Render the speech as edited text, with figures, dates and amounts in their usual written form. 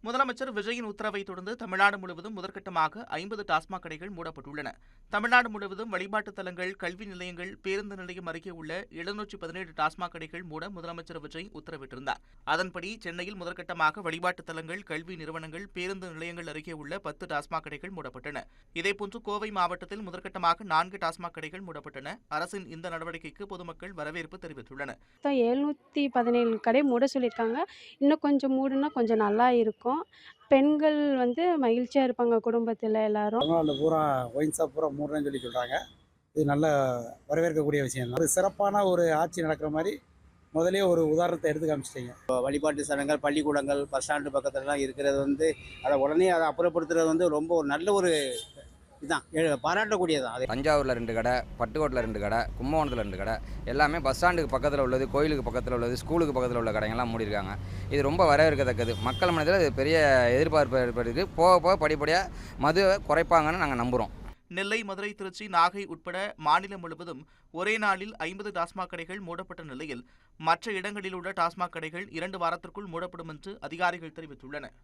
முதலமைச்சர் விஜயின் உத்தரவை தொடர்ந்து தமிழ்நாடு முழுவதும் முதற்கட்டமாக 50 டாஸ்மாக் கடைகள் மூடப்பட்டுள்ளன. தமிழ்நாடு முழுவதும் வழிபாட்டுத் தலங்கள், கல்வி நிலையங்கள், பேருந்து நிலையம் அருகே உள்ள 717 டாஸ்மாக் கடைகள் மூட முதலமைச்சர் விஜய் உத்தரவிட்டிருந்தார். அதன்படி சென்னையில் முதற்கட்டமாக வழிபாட்டுத் தலங்கள், கல்வி நிறுவனங்கள், பேருந்து நிலையங்கள் அருகே உள்ள 10 டாஸ்மாக் கடைகள் மூடப்பட்டன. இதேபோன்று கோவை மாவட்டத்தில் முதற்கட்டமாக 4 டாஸ்மாக் கடைகள் மூடப்பட்டன. அரசின் இந்த நடவடிக்கைக்கு பொதுமக்கள் வரவேற்பு தெரிவித்துள்ளனர். 717 கடை மூட சொல்லியிருக்காங்க. இன்னும் கொஞ்சம் மூடுனா கொஞ்சம் நல்லா இருக்கும். பெண்கள் மகிழ்ச்சியா இருப்பாங்க குடும்பத்தில எல்லாரும். தமிழ்நாட்டில் பூரா ஒயின் ஷாப் பூரா மூடுறேன்னு சொல்கிறாங்க. இது நல்ல வரவேற்கக்கூடிய விஷயம் தான். அது சிறப்பான ஒரு ஆட்சி நடக்கிற மாதிரி முதலே ஒரு உதாரணத்தை எடுத்து காமிச்சிட்டீங்க. வழிபாட்டு ஸ்தலங்கள், பள்ளிக்கூடங்கள், பஸ் ஸ்டாண்டு பக்கத்துலலாம் இருக்கிறது அதை உடனே அதை அப்புறப்படுத்துறது ரொம்ப ஒரு நல்ல ஒரு இதுதான், பாராட்டக்கூடியதான். அது தஞ்சாவூரில் 2 கடை, பட்டுக்கோட்டில் 2 கடை, கும்பகோணத்தில் 2 கடை, எல்லாமே பஸ் ஸ்டாண்டுக்கு பக்கத்தில் உள்ளது, கோயிலுக்கு பக்கத்தில் உள்ளது, ஸ்கூலுக்கு பக்கத்தில் உள்ள கடைங்கள்லாம் மூடியிருக்காங்க. இது ரொம்ப வரவேற்கத்தக்கது. மக்கள் மனதில் இது பெரிய எதிர்பார்ப்பு ஏற்படுது. போக போக படிப்படியாக மதுவை குறைப்பாங்கன்னு நாங்கள் நம்புகிறோம். நெல்லை, மதுரை, திருச்சி, நாகை உட்பட மாநிலம் முழுவதும் ஒரே நாளில் 50 டாஸ்மாக் கடைகள் மூடப்பட்ட நிலையில் மற்ற இடங்களில் உள்ள டாஸ்மாக் கடைகள் 2 வாரத்திற்குள் மூடப்படும் என்று அதிகாரிகள் தெரிவித்துள்ளனர்.